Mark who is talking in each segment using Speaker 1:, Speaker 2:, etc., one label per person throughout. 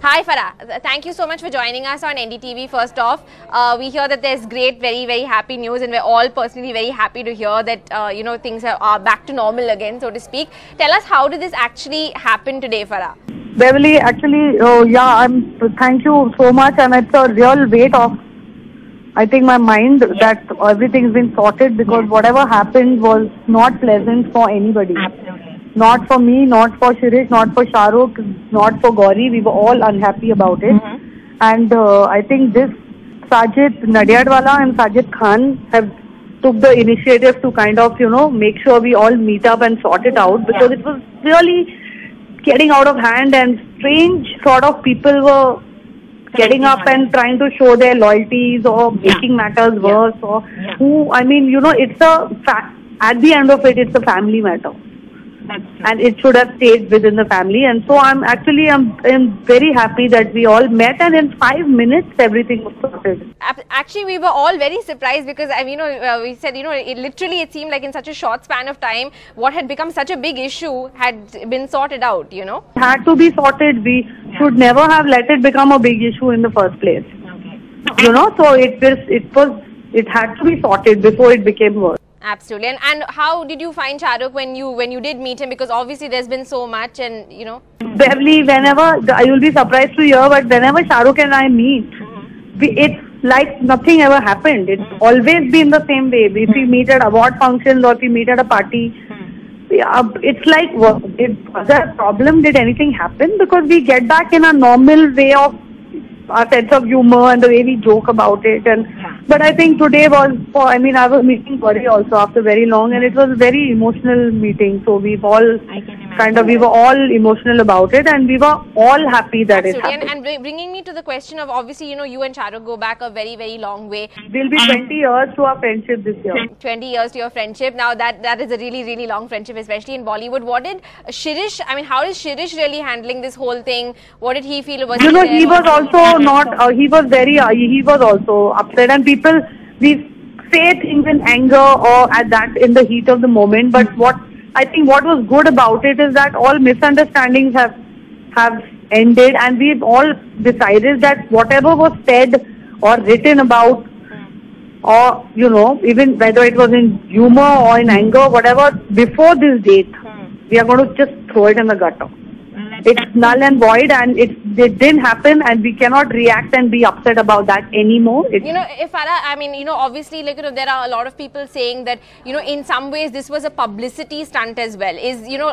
Speaker 1: Hi Farah, thank you so much for joining us on NDTV. First off, we hear that there's great, very happy news, and we're all personally very happy to hear that things are back to normal again, so to speak. Tell us, how did this actually happen today, Farah?
Speaker 2: Beverly, actually, thank you so much, and it's a real weight off, I think, my mind that everything's been sorted, because whatever happened was not pleasant for anybody.
Speaker 3: Absolutely.
Speaker 2: Not for me, not for Shirish, not for Shahrukh, not for Gauri. We were all unhappy about it. And I think this Sajid Nadiadwala and Sajid Khan have took the initiative to kind of, make sure we all meet up and sort it out, because it was really getting out of hand, and strange sort of people were getting up and trying to show their loyalties or making matters worse, or it's at the end of it, it's a family matter. And it should have stayed within the family. And so I'm very happy that we all met, and in 5 minutes everything was sorted.
Speaker 1: Actually, we were all very surprised, because we said, it seemed like in such a short span of time, what had become such a big issue had been sorted out. It
Speaker 2: had to be sorted. We should never have let it become a big issue in the first place. So it had to be sorted before it became worse.
Speaker 1: Absolutely. And how did you find Shahrukh when you did meet him? Because obviously there's been so much, and
Speaker 2: Beverly, whenever, you'll be surprised to hear, but whenever Shahrukh and I meet, it's like nothing ever happened. It's always been the same way. If we meet at award functions or if we meet at a party, it's like, was there a problem? Did anything happen? Because we get back in a normal way of our sense of humor and the way we joke about it. But I think today was I was meeting Gauri also after very long, and it was a very emotional meeting. So we were all emotional about it, and we were all happy that it happened.
Speaker 1: And bringing me to the question of, obviously, you and Shahrukh go back a very long way.
Speaker 2: There'll be 20 years to our friendship this year.
Speaker 1: 20 years to your friendship. Now that is a really long friendship, especially in Bollywood. What did Shirish, how is Shirish really handling this whole thing? What did he feel?
Speaker 2: He was also not, he was also upset, and people, we say things in anger or in the heat of the moment, but what was good about it is that all misunderstandings have ended, and we've all decided that whatever was said or written about, or even whether it was in humor or in anger, whatever, before this date, we are going to just throw it in the gutter. It's null and void, and it didn't happen, and we cannot react and be upset about that anymore.
Speaker 1: Farah, obviously, there are a lot of people saying that, in some ways this was a publicity stunt as well.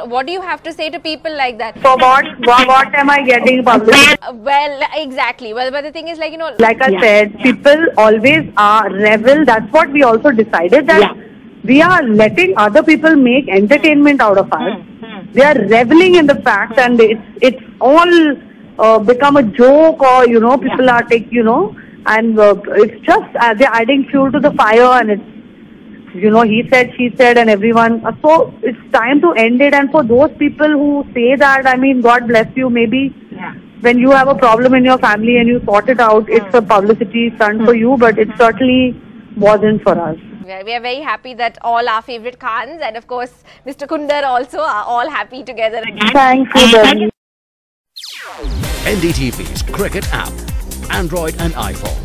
Speaker 1: What do you have to say to people like that?
Speaker 2: For what am I getting publicity?
Speaker 1: Well, exactly. Well, but the thing is,
Speaker 2: like I said, people always are revel. That's what we also decided, that we are letting other people make entertainment out of us. They are reveling in the fact, and it's all become a joke, or people are and it's just they're adding fuel to the fire, and it's he said, she said, and everyone. So it's time to end it. And for those people who say that, God bless you. Maybe when you have a problem in your family and you sort it out, it's a publicity stunt for you, but it certainly wasn't for us.
Speaker 1: We are very happy that all our favourite Khans, and of course Mr. Kundar also, are all happy together again.
Speaker 2: Thank you, Beverly.
Speaker 4: NDTV's cricket app, Android and iPhone,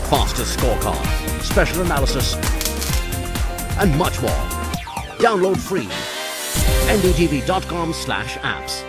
Speaker 4: fastest scorecard, special analysis, and much more. Download free. ndtv.com/apps.